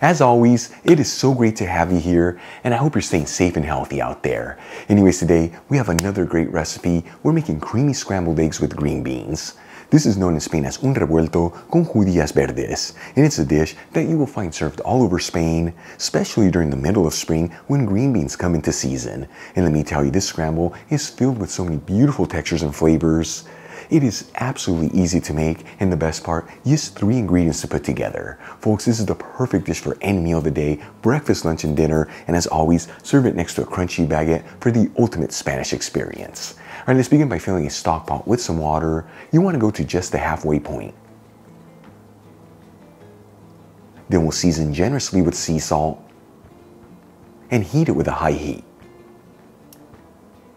As always, it is so great to have you here, and I hope you're staying safe and healthy out there. Anyways, today we have another great recipe. We're making creamy scrambled eggs with green beans. This is known in Spain as un revuelto con judías verdes, and it's a dish that you will find served all over Spain, especially during the middle of spring when green beans come into season. And let me tell you, this scramble is filled with so many beautiful textures and flavors. It is absolutely easy to make, and the best part, just 3 ingredients to put together. Folks, this is the perfect dish for any meal of the day, breakfast, lunch, and dinner, and as always, serve it next to a crunchy baguette for the ultimate Spanish experience. All right, let's begin by filling a stock pot with some water. You want to go to just the halfway point. Then we'll season generously with sea salt and heat it with a high heat.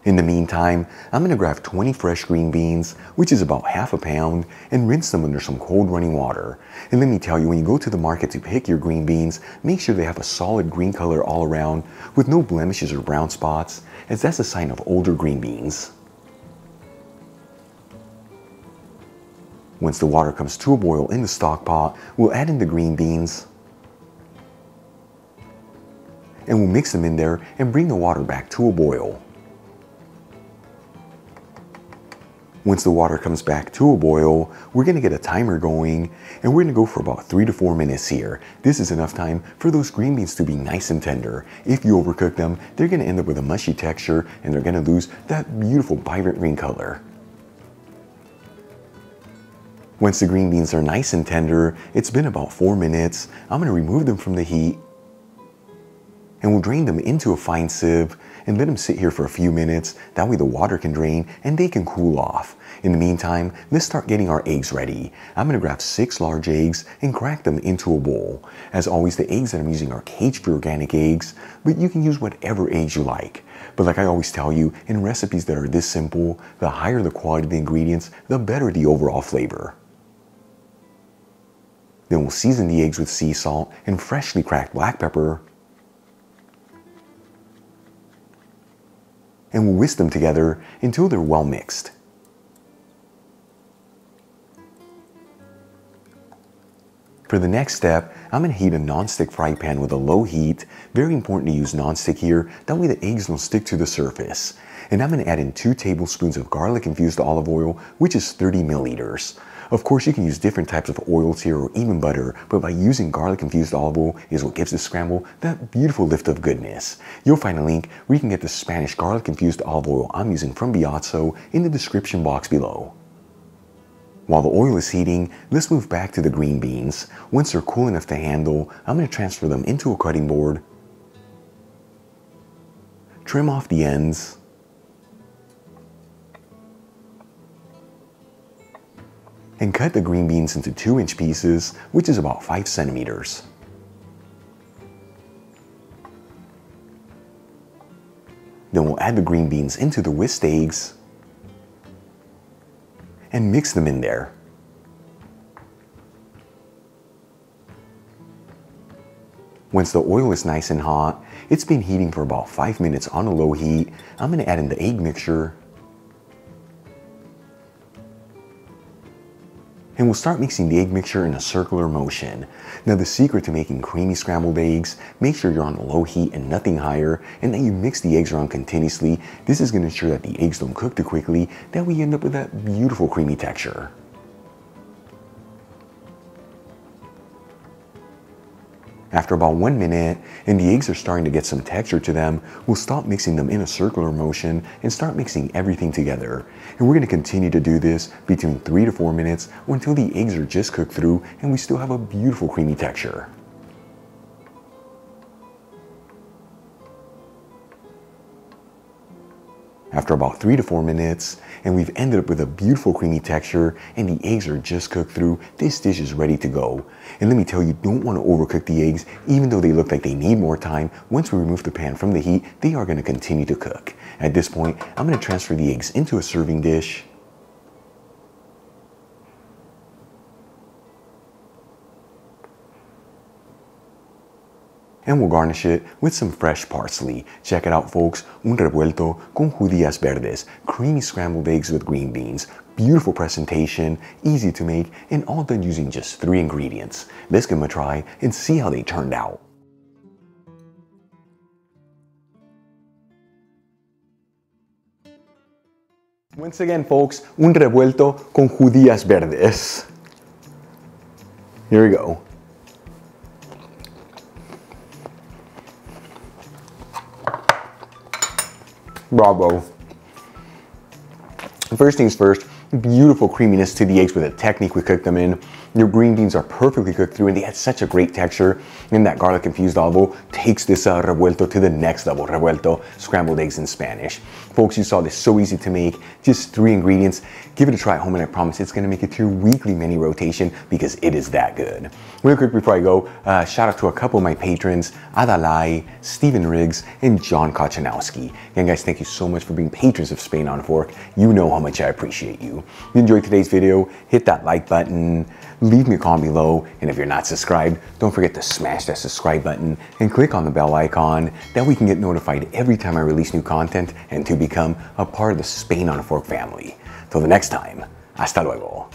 In the meantime, I'm going to grab 20 fresh green beans, which is about half a pound, and rinse them under some cold running water. And let me tell you, when you go to the market to pick your green beans, make sure they have a solid green color all around with no blemishes or brown spots, as that's a sign of older green beans. Once the water comes to a boil in the stock pot, we'll add in the green beans, and we'll mix them in there and bring the water back to a boil. Once the water comes back to a boil, we're going to get a timer going, and we're going to go for about 3 to 4 minutes here. This is enough time for those green beans to be nice and tender. If you overcook them, they're going to end up with a mushy texture, and they're going to lose that beautiful vibrant green color. Once the green beans are nice and tender, it's been about 4 minutes, I'm going to remove them from the heat, and we'll drain them into a fine sieve and let them sit here for a few minutes. That way the water can drain and they can cool off. In the meantime, let's start getting our eggs ready. I'm going to grab 6 large eggs and crack them into a bowl. As always, the eggs that I'm using are cage-free organic eggs, but you can use whatever eggs you like. But like I always tell you, in recipes that are this simple, the higher the quality of the ingredients, the better the overall flavor. Then we'll season the eggs with sea salt and freshly cracked black pepper, and we'll whisk them together until they're well mixed. For the next step, I'm going to heat a non-stick fry pan with a low heat. Very important to use non-stick here, that way the eggs don't stick to the surface. And I'm going to add in 2 tablespoons of garlic infused olive oil, which is 30 milliliters. Of course, you can use different types of oils here or even butter, but by using garlic infused olive oil is what gives this scramble that beautiful lift of goodness. You'll find a link where you can get the Spanish garlic infused olive oil I'm using from Biazzo in the description box below. While the oil is heating, let's move back to the green beans. Once they're cool enough to handle, I'm going to transfer them into a cutting board, trim off the ends, and cut the green beans into 2-inch pieces, which is about 5 centimeters. Then we'll add the green beans into the whisked eggs and mix them in there. Once the oil is nice and hot, it's been heating for about 5 minutes on a low heat. I'm going to add in the egg mixture, and we'll start mixing the egg mixture in a circular motion. Now the secret to making creamy scrambled eggs, make sure you're on a low heat and nothing higher, and that you mix the eggs around continuously. This is going to ensure that the eggs don't cook too quickly, that we end up with that beautiful creamy texture. After about 1 minute, and the eggs are starting to get some texture to them, we'll stop mixing them in a circular motion and start mixing everything together. And we're going to continue to do this between 3 to 4 minutes until the eggs are just cooked through and we still have a beautiful creamy texture. After about 3 to 4 minutes, and we've ended up with a beautiful creamy texture and the eggs are just cooked through, this dish is ready to go. And let me tell you, don't want to overcook the eggs. Even though they look like they need more time, once we remove the pan from the heat, they are going to continue to cook. At this point, I'm going to transfer the eggs into a serving dish. and we'll garnish it with some fresh parsley. Check it out, folks. Un revuelto con judías verdes. Creamy scrambled eggs with green beans. Beautiful presentation, easy to make, and all done using just 3 ingredients. Let's give them a try and see how they turned out. Once again, folks, un revuelto con judías verdes. Here we go. Bravo. First things first, beautiful creaminess to the eggs with the technique we cooked them in. Your green beans are perfectly cooked through and they had such a great texture. And that garlic infused olive oil takes this revuelto to the next level. Revuelto, scrambled eggs in Spanish. Folks, you saw this, so easy to make, just 3 ingredients. Give it a try at home and I promise it's gonna make it to your weekly menu rotation because it is that good. Real quick before I go, shout out to a couple of my patrons, Adalai, Stephen Riggs, and John Kochanowski. Again, guys, thank you so much for being patrons of Spain on a Fork. You know how much I appreciate you. If you enjoyed today's video, hit that like button, leave me a comment below, and if you're not subscribed, don't forget to smash that subscribe button and click on the bell icon. That way you can get notified every time I release new content and to become a part of the Spain on a Fork family. Till the next time, hasta luego.